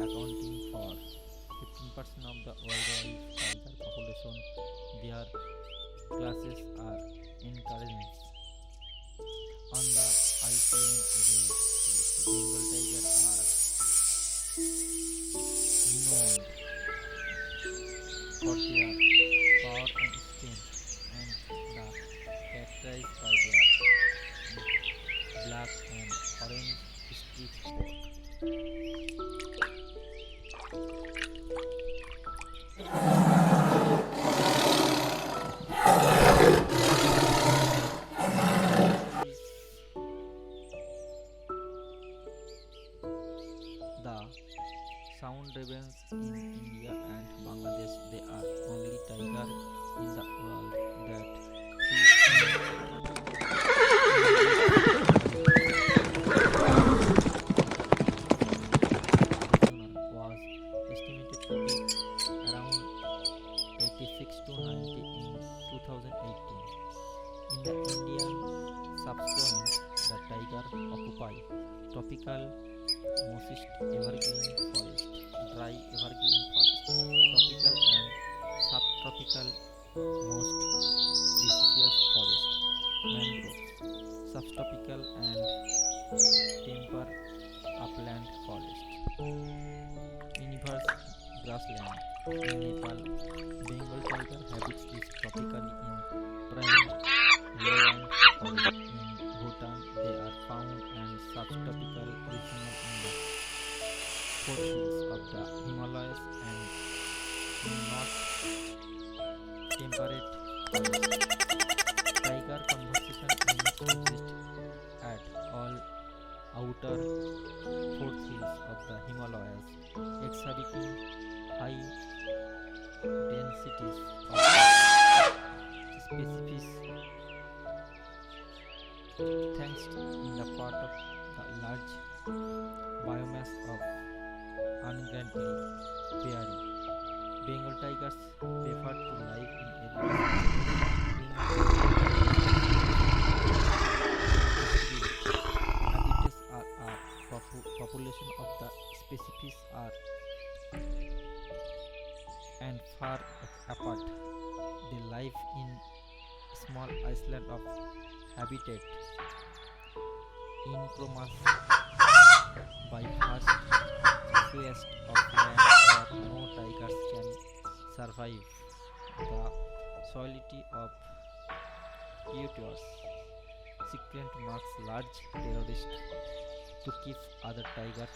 accounting for 15% of the worldwide tiger population. Their classes are encouraged. On the ICN race, Bengal tiger are renowned for their power and strength, and characterized by their black and orange streak coat. The sound ravens in India and Bangladesh, they are only tiger in the world that was estimated to be around 86 to 90 in 2018. In the Indian subcontinent, the tiger occupy tropical moist evergreen forest, dry evergreen forest, tropical and subtropical moist deciduous forest, mangroves, subtropical and temperate upland forest, universe grassland. In Nepal, Bengal tiger habits is tropically in prime lowland forest. In Bhutan, they are found and subtropical regional in the foothills of the Himalayas and in north temperate forests. Tiger conservation units exist at all outer foothills of the Himalayas, exhibiting high densities of species thanks in the part of the large biomass of ungratefully pairing. Bengal tigers prefer to live in areas habitats are population of the species are and far apart. They live in small island of habitat. encroach by vast swathes of land where no tigers can survive. The solidity of Kyoto's secret marks large terrorists to keep other tigers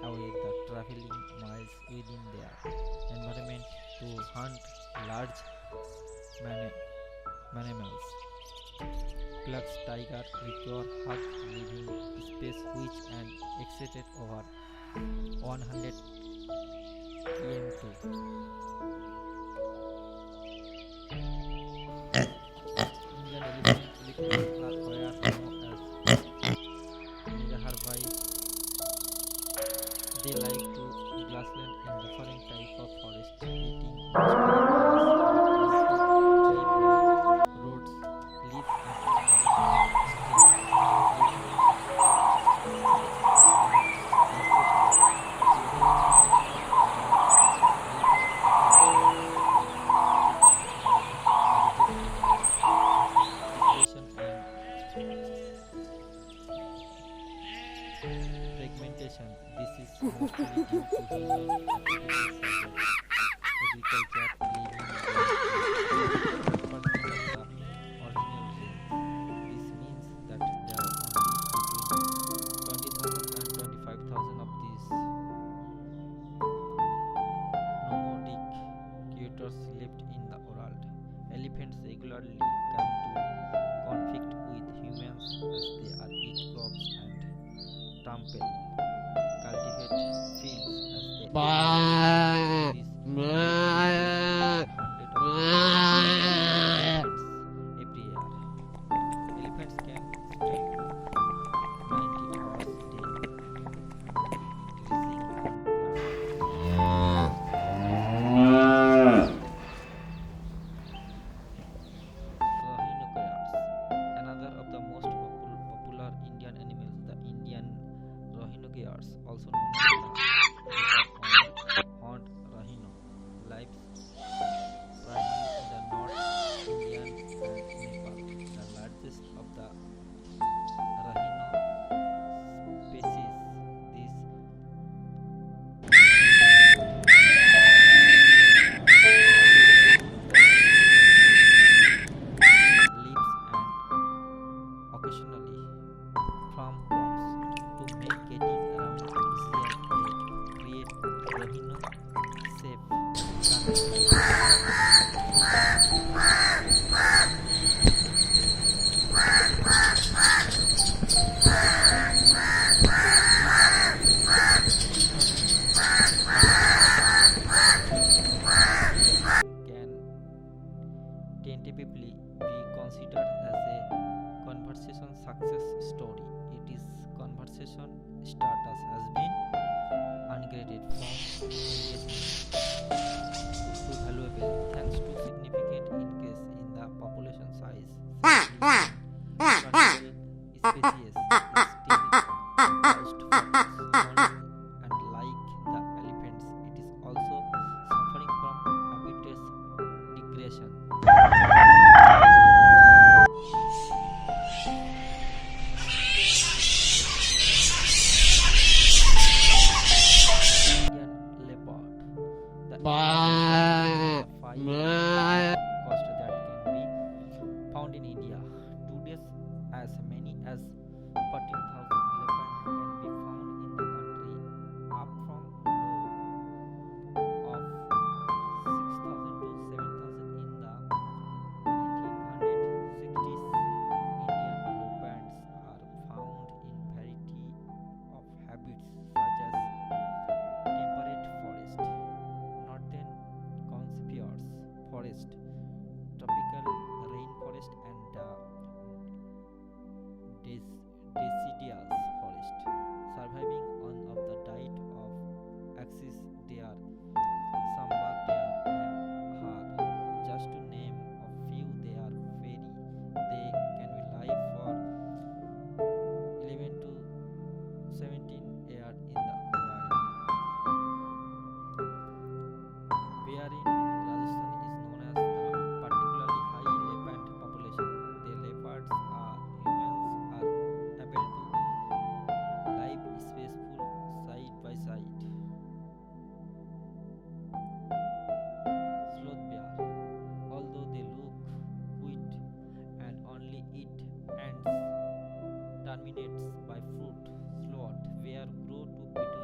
away the traveling miles within their environment to hunt large mani- mammals. Plus, tiger require hug living space which an exceeded over 100 km2. Indian elephants are where known as herbivorous. They like to grassland in different type of forest, eating mostly grass, tree bark, roots, leaves, and small streams. Living especially geographical elephants population restricted by habitat degradation and fragmentation. This is mostly due to human activities such as agriculture, living in 1% of the original range. This means that there are only between 20,000 and 25,000 of these nomadic creatures left in the world. Elephants regularly come to conflict with humans as they are eat crops and trample cultivate fields as they avoid this create hundreds of elephants every year. Elephants can spend 90 hours a day grazing on rhinoceros. Another of the most popular Indian animals, the Indian rhinoceros, also known as the horned rhino, lives primarily in the North Indian and Nepal. The largest of the rhino species, this lives and occasionally farm crops. To make getting around easier, they create rhino safe can tentatively be considered as a conversation success story. It is conversation status has been ungraded from engagement to valuable thanks to significant increase in the population size. Crocodile species is still used for its horns and like the elephants, it is also suffering from habitat degradation. by fruit, slot, where grow to bitter.